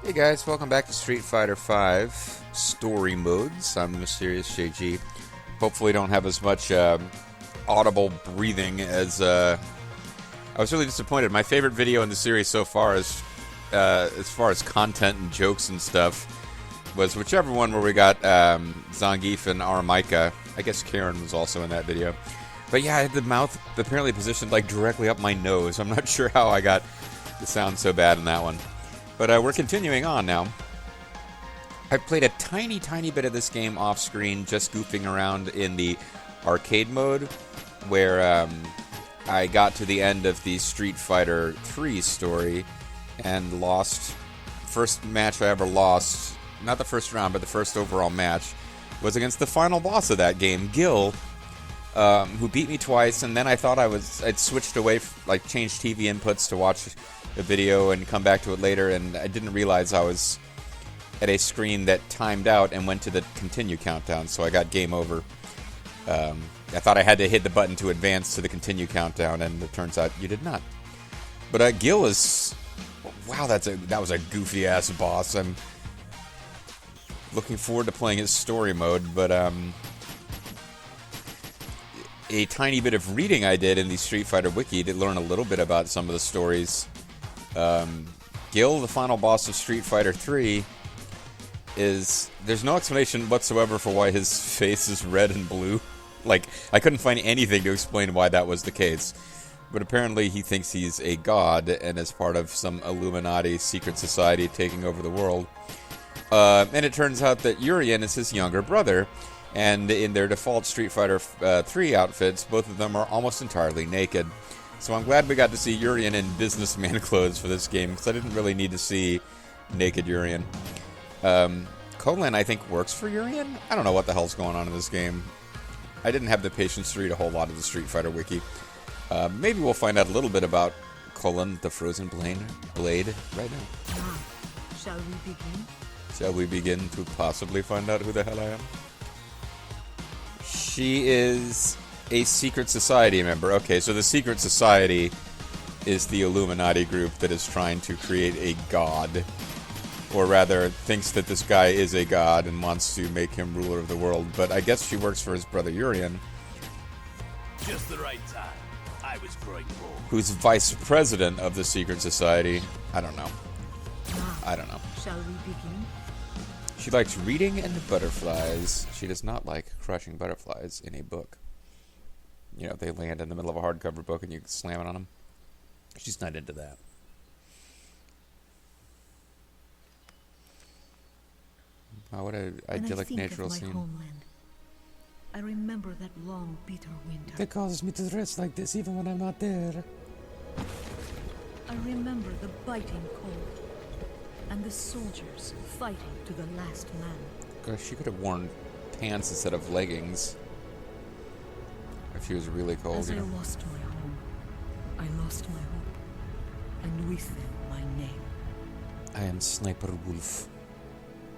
Hey guys, welcome back to Street Fighter V Story Modes. I'm MysteriousJG. Hopefully don't have as much audible breathing as... I was really disappointed. My favorite video in the series so far is, as far as content and jokes and stuff, was whichever one where we got Zangief and Armika. I guess Karen was also in that video. But yeah, I had the mouth apparently positioned like directly up my nose. I'm not sure how I got the sound so bad in that one. But we're continuing on now. I've played a tiny bit of this game off-screen, just goofing around in the arcade mode, where I got to the end of the Street Fighter III story and lost. First match I ever lost, not the first round, but the first overall match, was against the final boss of that game, Gil, who beat me twice, and then I thought I'd switched away, like changed TV inputs to watch a video and come back to it later, and I didn't realize I was at a screen that timed out and went to the continue countdown, so I got game over. I thought I had to hit the button to advance to the continue countdown, and it turns out you did not. But Gil is... wow, that was a goofy-ass boss. I'm looking forward to playing his story mode, but a tiny bit of reading I did in the Street Fighter Wiki to learn a little bit about some of the stories. Gil, the final boss of Street Fighter III, there's no explanation whatsoever for why his face is red and blue. Like, I couldn't find anything to explain why that was the case. But apparently he thinks he's a god and is part of some Illuminati secret society taking over the world. And it turns out that Urien is his younger brother, and in their default Street Fighter III outfits, both of them are almost entirely naked. So I'm glad we got to see Urien in businessman clothes for this game, because I didn't really need to see naked Urien. Kolin, I think, works for Urien? I don't know what the hell's going on in this game. I didn't have the patience to read a whole lot of the Street Fighter Wiki. Maybe we'll find out a little bit about Kolin, the Frozen Blade, right now. Now, shall we begin? Shall we begin to possibly find out who the hell I am? She is a secret society member. Okay, so the secret society is the Illuminati group that is trying to create a god. Or rather, thinks that this guy is a god and wants to make him ruler of the world. But I guess she works for his brother Urien. Just the right time. I was growing old. Who's vice president of the secret society. I don't know. Now, I don't know. shall we begin? She likes reading and butterflies. She does not like crushing butterflies in a book. You know, they land in the middle of a hardcover book and you slam it on them. She's not into that. Oh, what an idyllic natural my scene. Homeland, I remember that long, bitter winter. That causes me to dress like this even when I'm not there. I remember the biting cold and the soldiers fighting to the last man. Gosh, she could have worn pants instead of leggings. If she was really cold, As you I know. lost my home, I lost my hope, and with them my name. I am Sniper Wolf.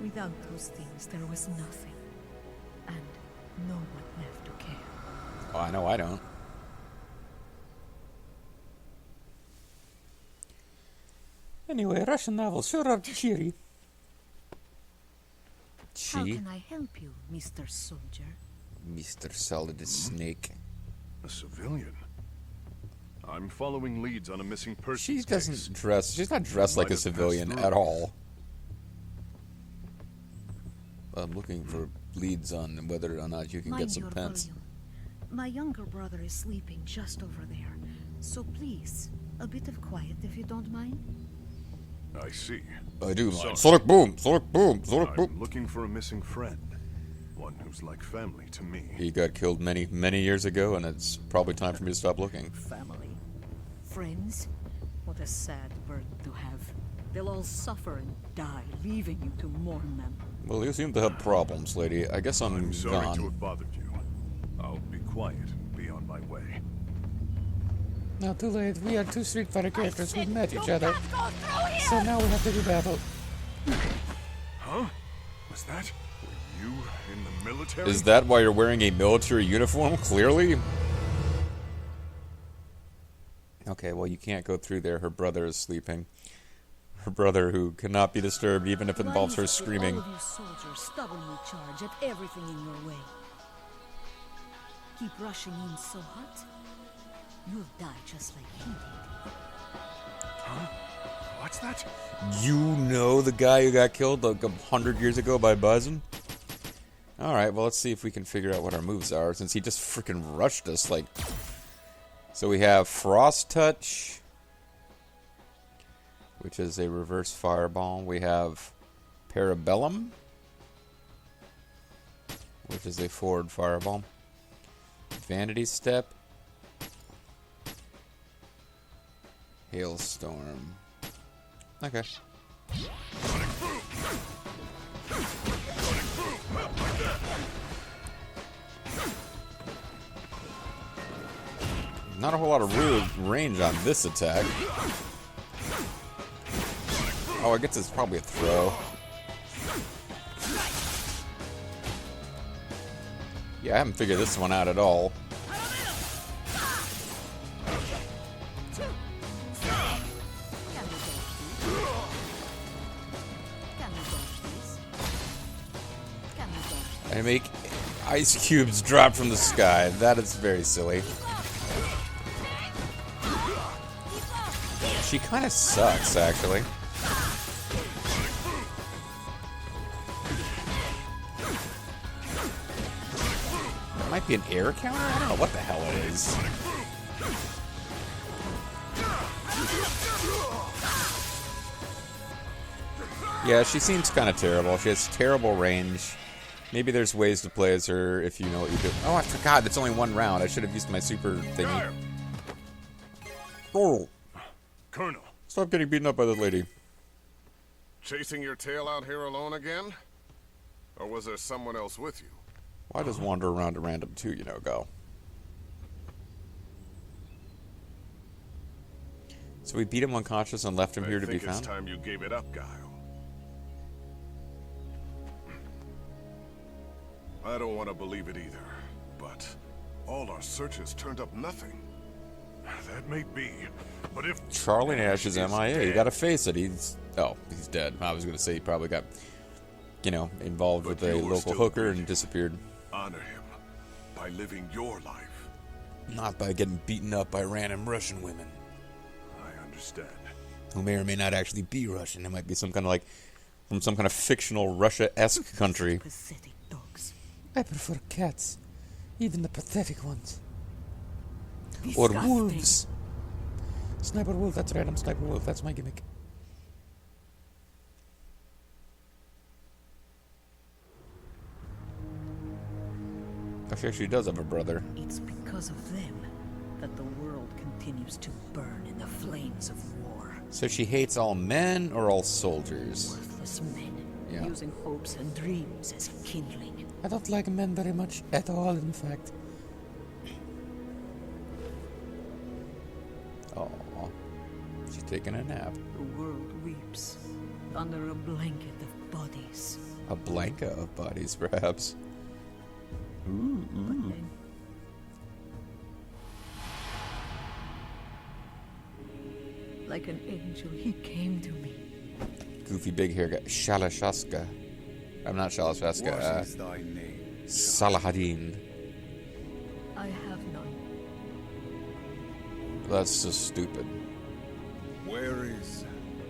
Without those things, there was nothing, and no one left to care. Oh, I know I don't. Anyway, Russian novels sure are cheery. How She, can I help you, Mr. Soldier? Mr. Solid Snake. A civilian? I'm following leads on a missing persons She case. doesn't dress. She's not dressed like a Might have civilian passed at through. all. I'm looking for leads on whether or not you can get Mind some your pence. volume. My younger brother is sleeping just over there. So please, a bit of quiet if you don't mind. I see. I do Sorry. mind. Sonic Boom! Sonic Boom! Sonic I'm Boom! looking for a missing friend. One who's like family to me. He got killed many years ago, and it's probably time for me to stop looking. Family. Friends? What a sad burden to have. They'll all suffer and die, leaving you to mourn them. Well, you seem to have problems, lady. I guess I'm Sorry to gone. have bothered you. I'll be quiet and be on my way. Not too late. We are two Street Fighter characters who met each other. So now we have to do battle. Huh? Was that? Were you in the military? Is that why you're wearing a military uniform? Clearly? Okay, well, you can't go through there. Her brother is sleeping. her brother who cannot be disturbed even if it involves her screaming. All of you soldiers stubbornly charge at everything in your way. Keep rushing in so hot, you'll die just like he did. Huh? What's that? You know the guy who got killed like 100 years ago by Bison? Alright, well let's see if we can figure out what our moves are, since he just freaking rushed us like... So we have Frost Touch, which is a reverse fireball. We have Parabellum, which is a forward fireball. Vanity Step. Hailstorm. Okay. Not a whole lot of real range on this attack. Oh, I guess it's probably a throw. Yeah, I haven't figured this one out at all. I make ice cubes drop from the sky. That is very silly. She kind of sucks, actually. That might be an air counter? I don't know what the hell it is. Yeah, she seems kind of terrible. She has terrible range. Maybe there's ways to play as her if you know what you do. Oh, I forgot. It's only one round. I should have used my super thingy. Oh. Colonel. Stop getting beaten up by the lady. Chasing your tail out here alone again? Or was there someone else with you? Why does wander around a random two, you know, go? So we beat him unconscious and left him here to be found? I think it's time you gave it up, Guile. I don't want to believe it either, but all our searches turned up nothing. That may be, but if Charlie Nash is MIA, you gotta face it. He's dead. I was gonna say he probably got, you know, involved with a local hooker and disappeared. Honor him by living your life. Not by getting beaten up by random Russian women. I understand. Who may or may not actually be Russian. It might be some kind of like, from some kind of fictional Russia-esque country. Pathetic dogs. I prefer cats. Even the pathetic ones. Or Disgusting. wolves. Sniper wolf, that's right, I'm Sniper wolf, that's my gimmick. She actually does have a brother. It's because of them that the world continues to burn in the flames of war. So she hates all men or all soldiers? Worthless men, Yeah. using hopes and dreams as kindling. I don't like men very much at all, in fact. Oh, she's taking a nap. The world weeps under a blanket of bodies. A blanket of bodies, perhaps. But then, like an angel, he came to me. Goofy big hair guy. Shalashaska. I'm not Shalashaska. What is thy name? Salahadin. I have none. That's just stupid. Where is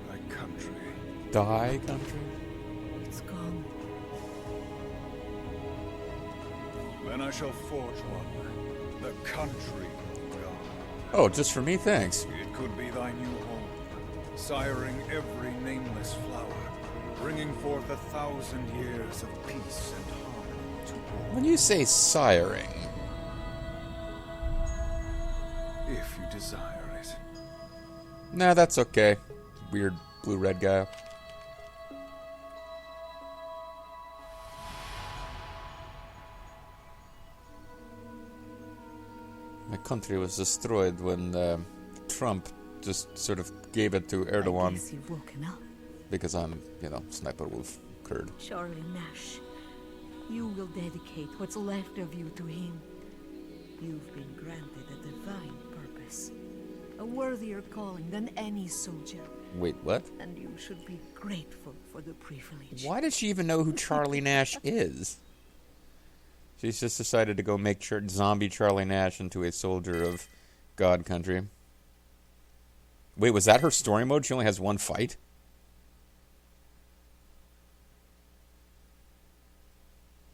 thy country? Die country? It's gone. Then I shall forge one. The country gone. Oh, just for me? Thanks. It could be thy new home, siring every nameless flower, bringing forth 1,000 years of peace and harmony to all. When you say siring, If you desire it. nah, that's okay. Weird blue-red guy. My country was destroyed when Trump just sort of gave it to I Erdogan guess you've woken up. because I'm, you know, Sniper Wolf Kurd. Charlie Nash, you will dedicate what's left of you to him. You've been granted a divine purpose, a worthier calling than any soldier. Wait, what? And you should be grateful for the privilege. Why does she even know who Charlie Nash is? She's just decided to go make zombie Charlie Nash into a soldier of God Country. Wait, was that her story mode? She only has one fight?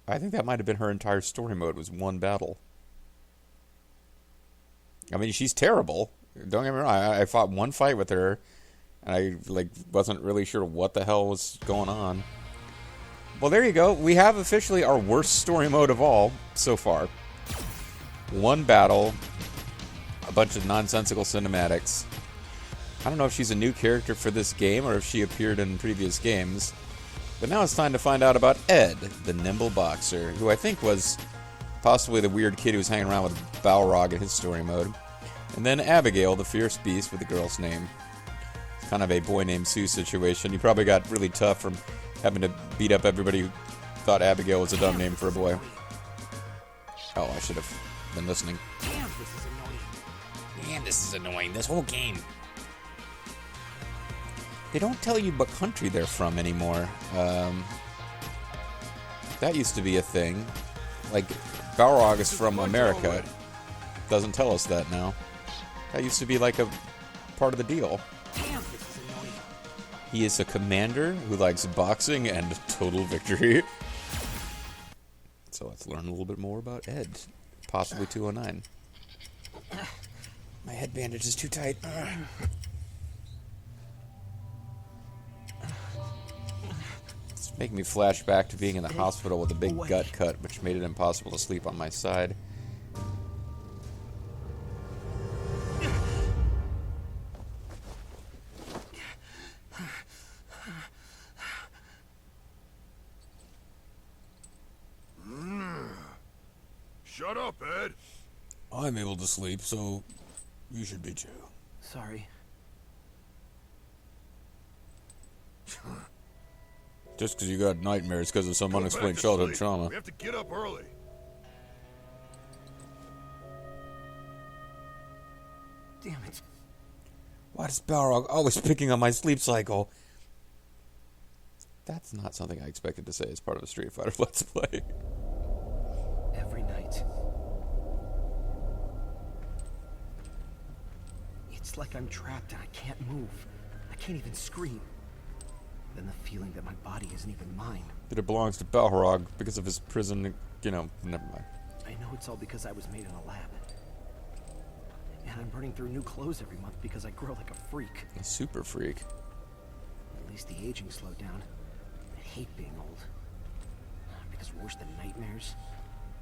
I think that might have been her entire story mode, was one battle. I mean, she's terrible. Don't get me wrong. I fought one fight with her, and I wasn't really sure what the hell was going on. Well, there you go. We have officially our worst story mode of all so far. One battle, a bunch of nonsensical cinematics. I don't know if she's a new character for this game or if she appeared in previous games. But now it's time to find out about Ed, the nimble boxer, who I think was possibly the weird kid who was hanging around with Balrog in his story mode. And then Abigail, the fierce beast with the girl's name. It's kind of a boy named Sue situation. He probably got really tough from having to beat up everybody who thought Abigail was a dumb name for a boy. Oh, I should have been listening. Damn, this is annoying. Damn, this is annoying. This whole game. They don't tell you what country they're from anymore. That used to be a thing. Like, Balrog is from America. Doesn't tell us that now. That used to be like a part of the deal. Damn, this is annoying. He is a commander who likes boxing and total victory. So let's learn a little bit more about Ed. Possibly 209. My head bandage is too tight. It's making me flash back to being in the hospital with a big gut cut, which made it impossible to sleep on my side. Shut up, Ed. I'm able to sleep, so you should be too. Sorry. Just because you got nightmares because of some unexplained childhood trauma. We have to get up early. Damn it. Why is Balrog always picking on my sleep cycle? That's not something I expected to say as part of a Street Fighter Let's Play. Every night. It's like I'm trapped and I can't move. I can't even scream. Then the feeling that my body isn't even mine. That it belongs to Balrog because of his prison, never mind. I know it's all because I was made in a lab. And I'm burning through new clothes every month because I grow like a freak. A super freak. At least the aging slowed down. I hate being old. Because worse than nightmares,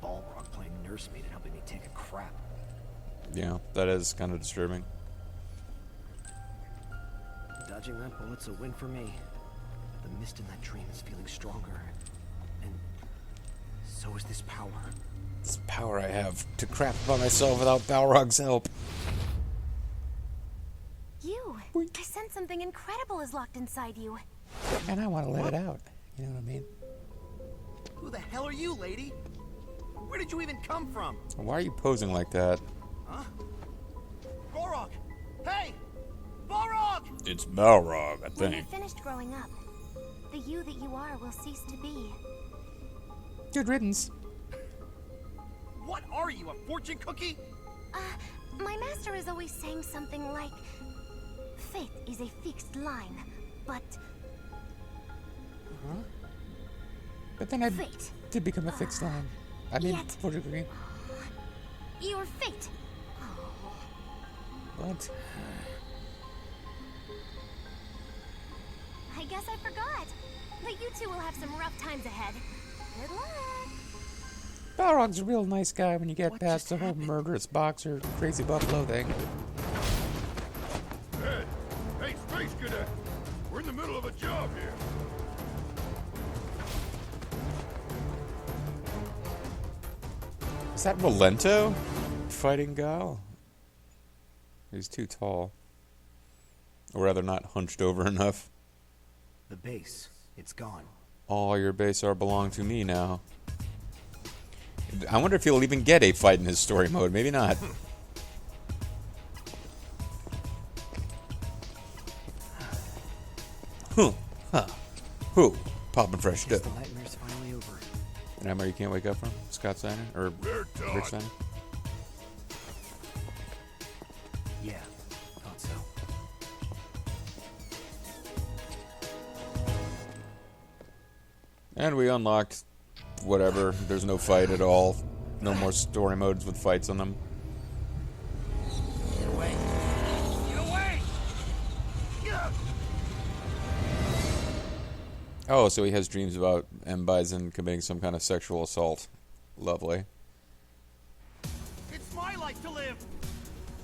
Balrog playing nursemaid and helping me take a crap. Yeah, that is kind of disturbing. Dodging that bullet's a win for me. The mist in that dream is feeling stronger. And so is this power. This power I have to crap by myself without Balrog's help. You! I sense something incredible is locked inside you. And I want to let it out. You know what I mean? Who the hell are you, lady? Where did you even come from? Why are you posing like that? Huh? Balrog! Hey! Balrog! It's Balrog, I When you're think. finished growing up, the you that you are will cease to be. Good riddance. What are you, a fortune cookie? My master is always saying something like, fate is a fixed line, but But then I fate, did become a fixed line. I mean, Yet. for degree. your fate. What? I guess I forgot. But you two will have some rough times ahead. Good luck. Balrog's a real nice guy when you get What past just the whole happened? murderous boxer, crazy buffalo thing. Ed! Hey, Space Cadet! We're in the middle of a job here. Is that Rolento fighting Gal? He's too tall. Or rather, not hunched over enough. The base. It's gone. All your base are belong to me now. I wonder if he'll even get a fight in his story mode. Maybe not. Huh. Who? Popping fresh Guess dough. the nightmare's finally over. An nightmare you can't wake up from? Scott Steiner? Or We're done. Rick Steiner? Yeah, thought so. And we unlocked whatever. There's no fight at all. No more story modes with fights on them. Get away! Get away! Yeah. Oh, so he has dreams about M. Bison committing some kind of sexual assault. Lovely. It's my life to live.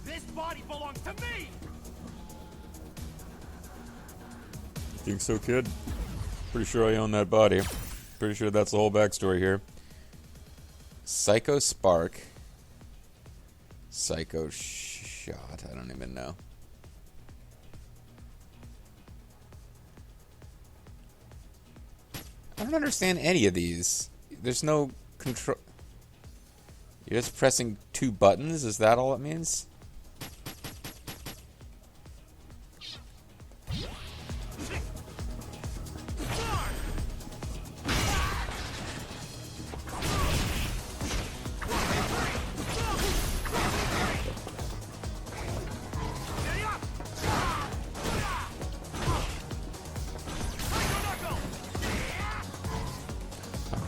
This body belongs to me. Think so, kid? Pretty sure I own that body. Pretty sure that's the whole backstory here. Psycho Spark. Psycho Shot. I don't even know. I don't understand any of these. There's no control. You're just pressing 2 buttons? Is that all it means?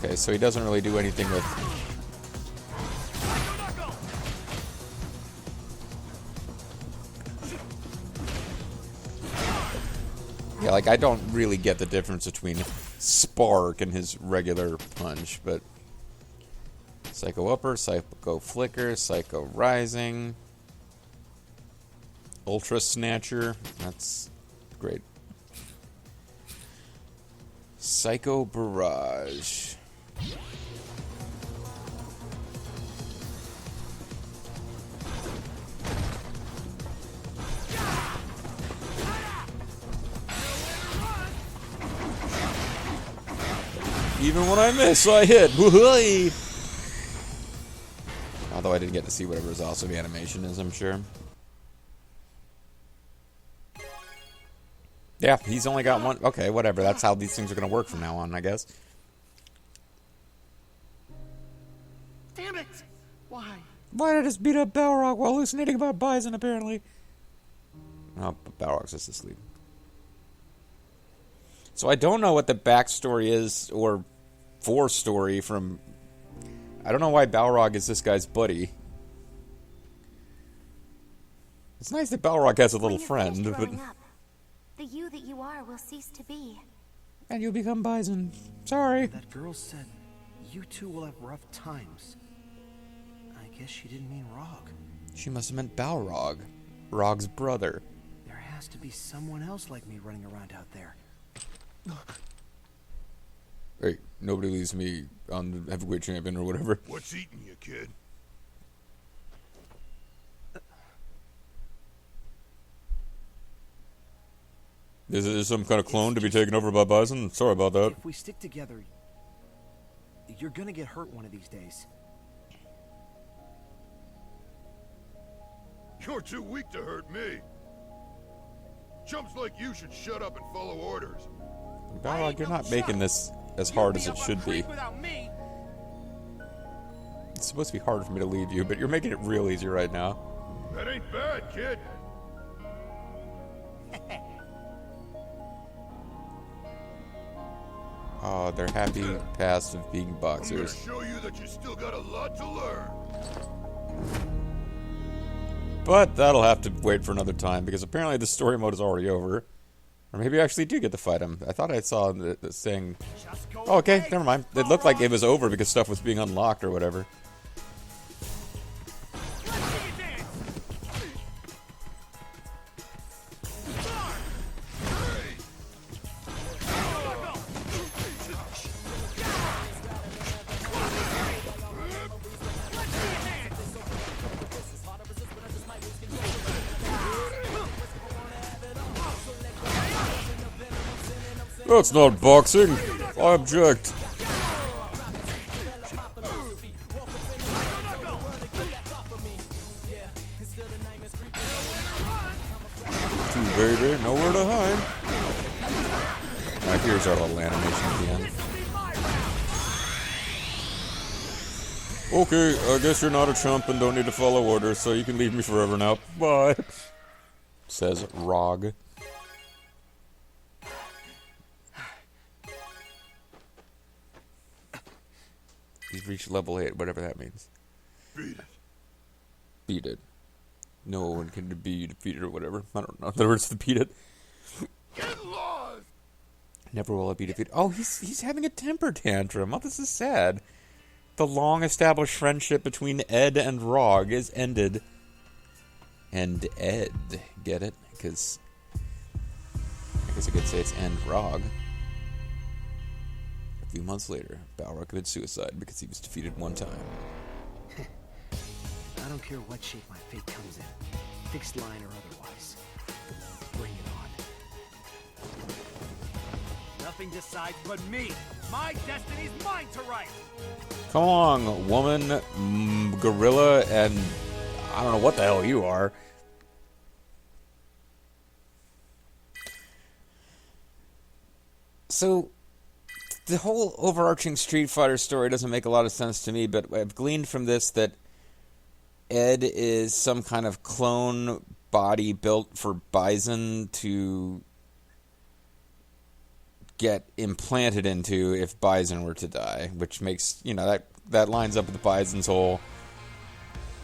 Okay, so he doesn't really do anything with... Yeah, like, I don't really get the difference between Spark and his regular punch, but... Psycho Upper, Psycho Flicker, Psycho Rising... Ultra Snatcher, that's great. Psycho Barrage. Even when I miss, I hit. Woohoo! Although I didn't get to see whatever his awesome animation is, I'm sure. Yeah, he's only got one. Okay, whatever. That's how these things are going to work from now on, I guess. Damn it! Why? Why did I just beat up Balrog while hallucinating about Bison, apparently? Oh, but Balrog's just asleep. So I don't know what the backstory is, or forestory from... I don't know why Balrog is this guy's buddy. It's nice that Balrog has a little friend, but... Up, the you that you are will cease to be. And you'll become Bison. Sorry. That girl said you two will have rough times. I guess she didn't mean Rog. She must have meant Balrog. Rog's brother. There has to be someone else like me running around out there. Hey, nobody leaves me on the heavyweight champion or whatever. What's eating you, kid? Is it some kind of clone to be taken over by Bison? Sorry about that. If we stick together, you're gonna get hurt one of these days. You're too weak to hurt me. Chumps like you should shut up and follow orders. Balrog, you're not making this as hard as it should be. It's supposed to be hard for me to leave you, but you're making it real easy right now. That ain't bad, kid. Oh, they're happy past of being I'm gonna boxers. show you that you still got a lot to learn. But that'll have to wait for another time, because apparently the story mode is already over. Or maybe I actually do get to fight him. I thought I saw the thing... Oh, okay, never mind. It looked like it was over because stuff was being unlocked or whatever. That's not boxing. I object. Two, baby. Nowhere to hide. Here's our little animation at the end. Okay, I guess you're not a chump and don't need to follow orders, so you can leave me forever now. Bye. Says Rog. He's reached level 8, whatever that means. Beat it. Beat it. No one can be defeated or whatever. I don't know. In other words, beat it. Get lost! Never will I be defeated. Oh, he's having a temper tantrum. Oh, this is sad. The long-established friendship between Ed and Rog is ended. And Ed. Get it? Because I guess I could say it's End Rog. A few months later, Balrog committed suicide because he was defeated one time. I don't care what shape my fate comes in. Fixed line or otherwise. Bring it on. Nothing decides but me. My destiny's mine to write. Come on, woman, gorilla, and I don't know what the hell you are. So, the whole overarching Street Fighter story doesn't make a lot of sense to me, but I've gleaned from this that Ed is some kind of clone body built for Bison to get implanted into if Bison were to die, which makes, you know, that lines up with Bison's whole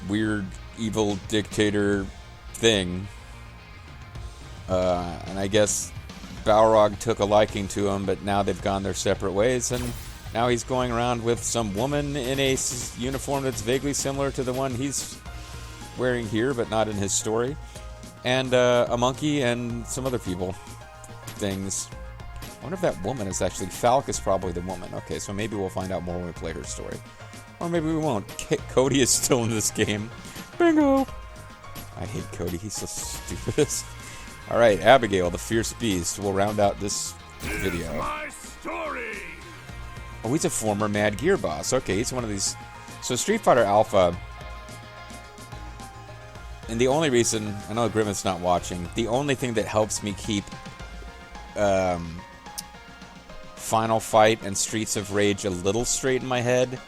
weird, evil dictator thing. And I guess Balrog took a liking to him, but now they've gone their separate ways, and now he's going around with some woman in a uniform that's vaguely similar to the one he's wearing here, but not in his story, and a monkey and some other people. Things. I wonder if that woman is actually... Falk is probably the woman. Okay, so maybe we'll find out more when we play her story. Or maybe we won't. Cody is still in this game. Bingo! I hate Cody. He's so stupid. Alright, Abigail, the fierce beast, will round out this video. My story! Oh, he's a former Mad Gear boss. Okay, he's one of these... So Street Fighter Alpha... And the only reason... I know Grimmeth's not watching. The only thing that helps me keep... Final Fight and Streets of Rage a little straight in my head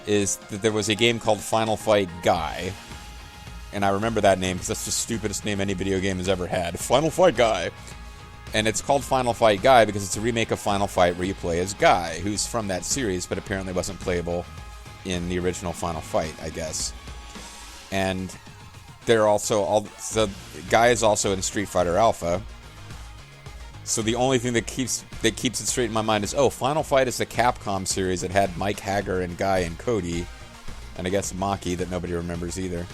is that there was a game called Final Fight Guy. And I remember that name because that's the stupidest name any video game has ever had. Final Fight Guy. And it's called Final Fight Guy because it's a remake of Final Fight where you play as Guy, who's from that series, but apparently wasn't playable in the original Final Fight, I guess. And they're also... So Guy is also in Street Fighter Alpha. So the only thing that keeps it straight in my mind is, oh, Final Fight is the Capcom series that had Mike Hager and Guy and Cody. And I guess Maki that nobody remembers either.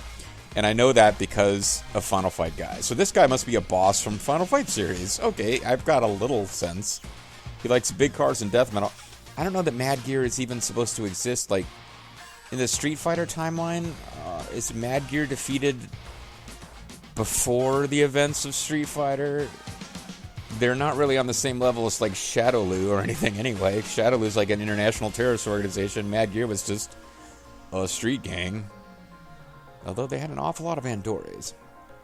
And I know that because of Final Fight Guy. So this guy must be a boss from Final Fight series. Okay, I've got a little sense. He likes big cars and death metal. I don't know that Mad Gear is even supposed to exist. Like, in the Street Fighter timeline, is Mad Gear defeated before the events of Street Fighter? They're not really on the same level as, like, Shadowloo or anything anyway. Shadowloo's like an international terrorist organization. Mad Gear was just a street gang. Although they had an awful lot of Andores.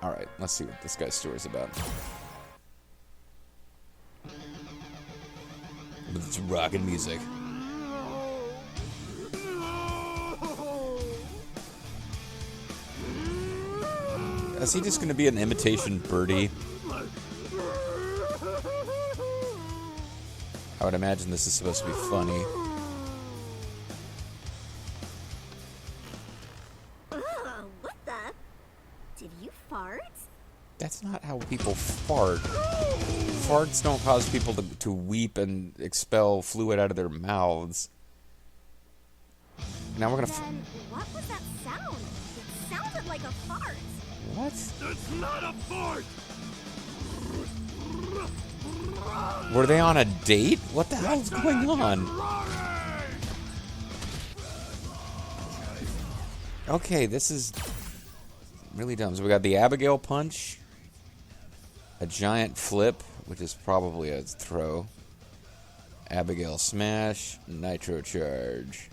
Alright, let's see what this guy's story's about. With its rockin' music. Is he just gonna be an imitation birdie? I would imagine this is supposed to be funny. What the? Did you fart? That's not how people fart. Farts don't cause people to weep and expel fluid out of their mouths. Now we're gonna... Then what was that sound? It sounded like a fart. What? It's not a fart! Were they on a date? What the hell's going on? Okay, this is really dumb. So we got the Abigail punch, a giant flip, which is probably a throw, Abigail smash, nitro charge.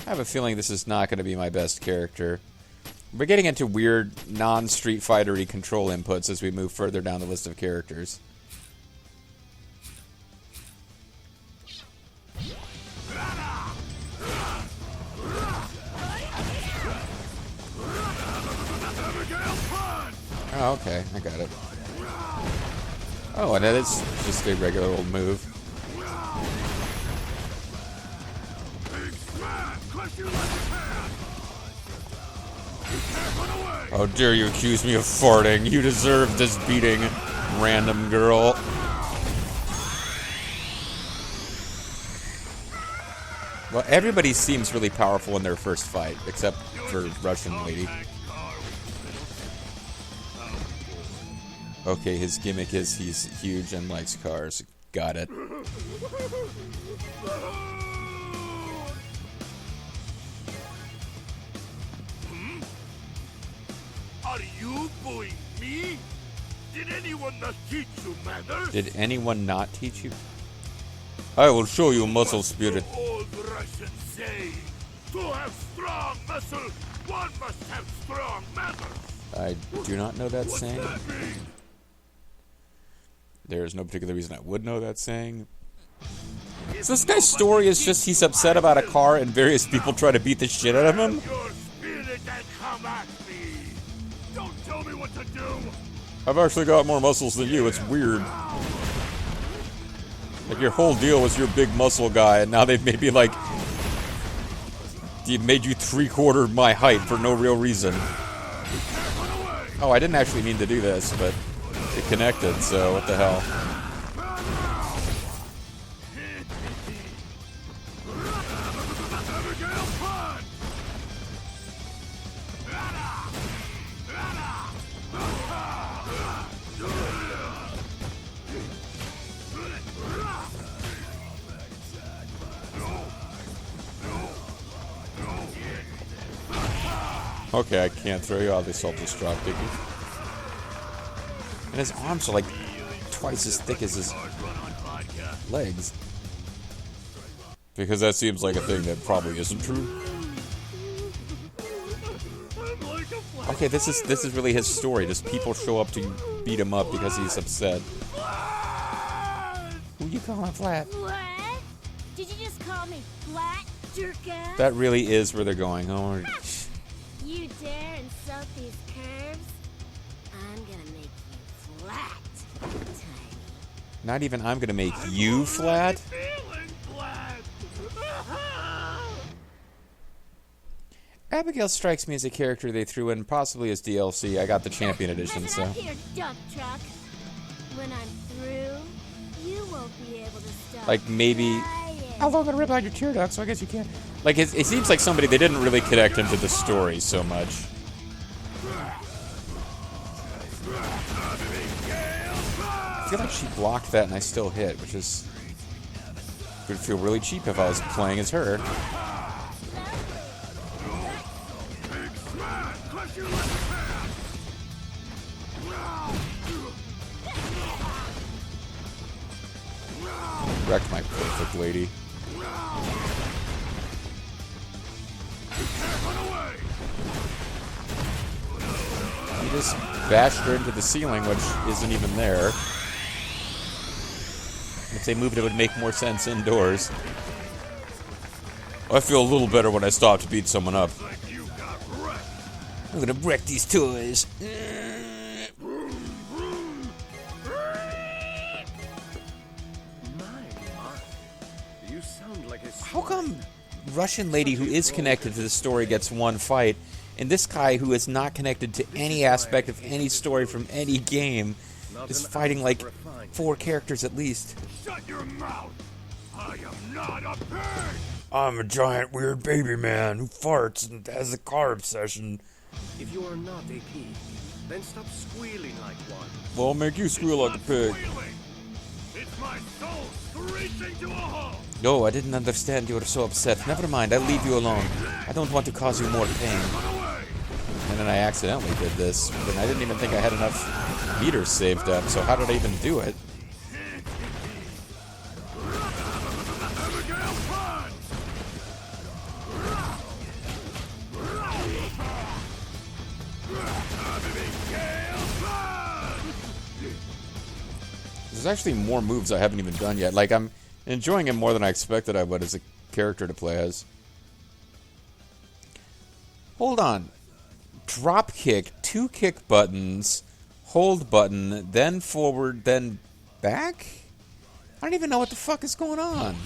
I have a feeling this is not going to be my best character. We're getting into weird non-Street Fighter-y control inputs as we move further down the list of characters. Oh, okay, I got it. Oh, and that is just a regular old move. How dare you accuse me of farting? You deserve this beating, random girl. Well, everybody seems really powerful in their first fight, except for Russian lady. Okay, his gimmick is he's huge and likes cars. Got it. Are you booing me? Did anyone not teach you manners? Did anyone not teach you? I will show you muscle spirit. Old Russians say, to have strong muscle, one must have strong manners. I do not know that What's saying. that mean? There is no particular reason I would know that saying. So this guy's story is just he's upset about a car and various people try to beat the shit out of him? Your spirit and come at me. Don't tell me what to do. I've actually got more muscles than you, it's weird. Like your whole deal was your big muscle guy, and now they've maybe like... They made you 3/4 my height for no real reason. Oh, I didn't actually mean to do this, but it connected, so what the hell. Okay, I can't throw you out. They self-destruct, did you? And his arms are like twice as thick as his legs. Because that seems like a thing that probably isn't true. Okay, this is really his story. Just people show up to beat him up because he's upset. Who you calling flat? What? Did you just call me flat, jerk ass? That really is where they're going. Oh, You dare insult these curves? I'm gonna make you flat, tiny. not even I'm gonna make you flat. Feeling flat. Abigail strikes me as a character they threw in possibly as DLC. I got the Champion Edition, so. Listen up here, dump truck. When I'm through, you won't be able to stop. Like maybe. Although I'm gonna rip out your tear duct, so I guess you can't. Like, it seems like somebody, they didn't really connect him to the story so much. I feel like she blocked that and I still hit, which is... would feel really cheap if I was playing as her. Wrecked my perfect lady. He just bashed her into the ceiling, which isn't even there. If they moved, it would make more sense indoors. I feel a little better when I stop to beat someone up. I'm gonna wreck these toys. You sound like a How come Russian lady who is connected to the story gets one fight, and this guy who is not connected to any aspect of any story from any game is fighting like 4 characters at least? Shut your mouth! I am not a pig! I'm a giant weird baby man who farts and has a car obsession. If you are not a pig, then stop squealing like one. Well, I'll make you squeal like a pig. It's my soul screeching to a halt! No, I didn't understand you were so upset. Never mind, I'll leave you alone. I don't want to cause you more pain. And then I accidentally did this, and I didn't even think I had enough meters saved up, so how did I even do it? There's actually more moves I haven't even done yet. Like, I'm enjoying him more than I expected I would as a character to play as. Hold on. Drop kick, 2 kick buttons, hold button, then forward, then back? I don't even know what the fuck is going on.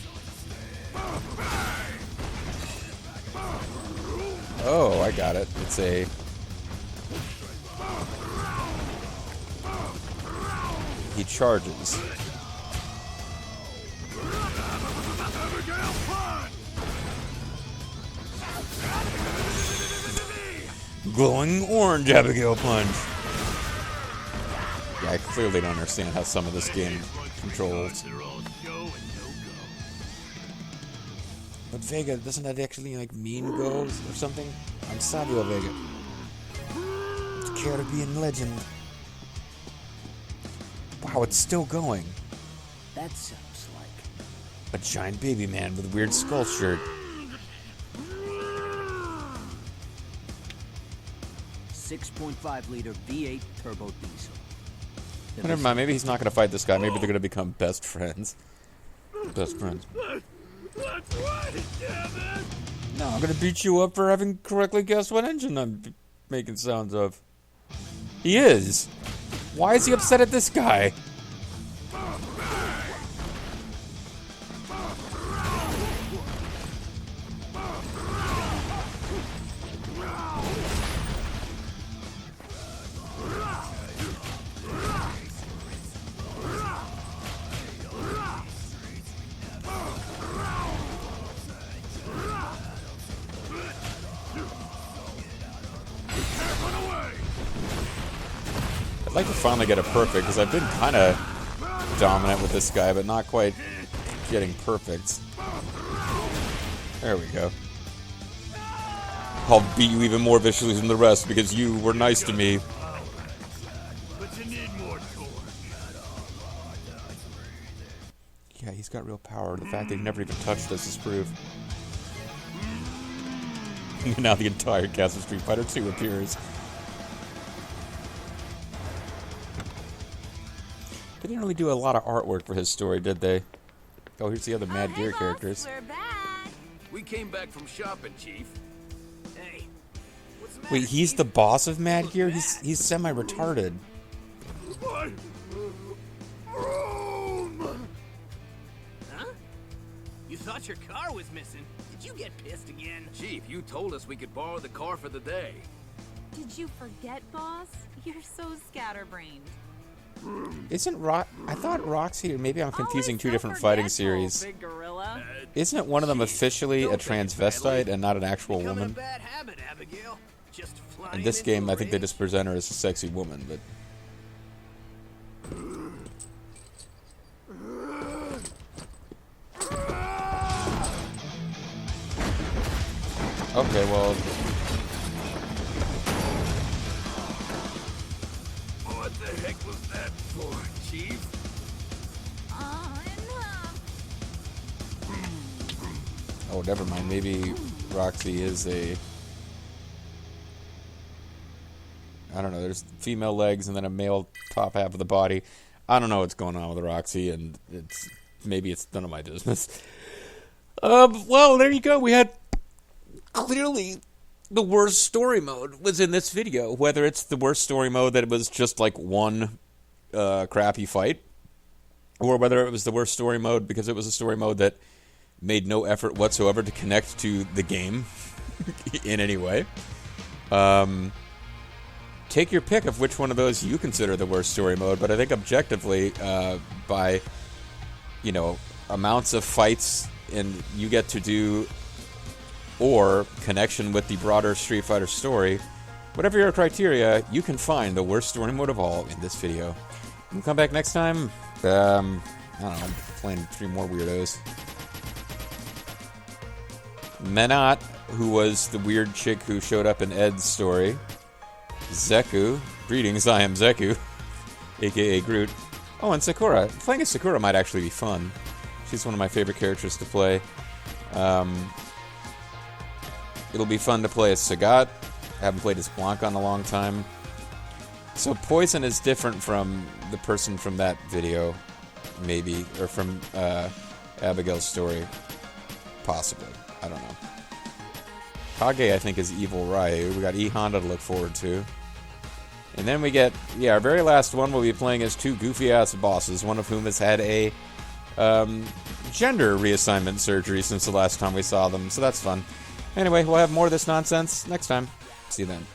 Oh, I got it. It's a... He charges. Glowing orange Abigail punch. Yeah, I clearly don't understand how some of this game controls. But Vega, doesn't that actually like mean goes or something? I'm Sabio Vega. Caribbean legend. Wow, it's still going. That sounds like a giant baby man with a weird skull shirt. 6.5-liter V8 turbo diesel. Never mind, maybe he's not going to fight this guy. Maybe they're going to become best friends. Best friends. That's right, damn it! No, I'm going to beat you up for having correctly guessed what engine I'm making sounds of. He is. Why is he upset at this guy? I'd like to finally get it perfect, because I've been kind of dominant with this guy, but not quite getting perfect. There we go. I'll beat you even more viciously than the rest, because you were nice to me. But you need more torque. Yeah, he's got real power. The fact that he never even touched us is proof. Now the entire cast of Street Fighter II appears. They didn't really do a lot of artwork for his story, did they? Oh, here's the other Mad Gear characters. We're back. We came back from shopping, Chief. Hey, what's the matter, Wait, he's Chief? the boss of Mad Gear? He's semi-retarded. What? Room! Huh? You thought your car was missing? Did you get pissed again? Chief, you told us we could borrow the car for the day. Did you forget, boss? You're so scatterbrained. Isn't I thought Roxy, or maybe I'm confusing two different so fighting forgetful, series. Big gorilla. Isn't one of them officially a don't take it transvestite badly. and not an actual Becoming woman? a bad habit, Abigail. Just flying In this into game, a I think they ring. just present her as a sexy woman, but... Okay, well... What the heck was that for, Chief? Oh, never mind. Maybe Roxy is a... I don't know. There's female legs and then a male top half of the body. I don't know what's going on with Roxy, and maybe it's none of my business. Well, there you go. We had clearly the worst story mode was in this video. Whether it's the worst story mode that it was just like one crappy fight, or whether it was the worst story mode because it was a story mode that made no effort whatsoever to connect to the game in any way. Take your pick of which one of those you consider the worst story mode, but I think objectively, by, you know, amounts of fights and you get to do, or connection with the broader Street Fighter story, whatever your criteria, you can find the worst story mode of all in this video. We'll come back next time. I don't know, playing 3 more weirdos. Menat, who was the weird chick who showed up in Ed's story. Zeku. Greetings, I am Zeku, aka Groot. Oh, and Sakura. Playing as Sakura might actually be fun. She's one of my favorite characters to play. It'll be fun to play as Sagat. I haven't played as Blanca in a long time. So Poison is different from the person from that video, maybe, or from Abigail's story, possibly. I don't know. Kage, I think, is Evil Ryu. We got E Honda to look forward to. And then we get, yeah, our very last one we'll be playing as two goofy-ass bosses, one of whom has had a gender reassignment surgery since the last time we saw them, so that's fun. Anyway, we'll have more of this nonsense next time. See you then.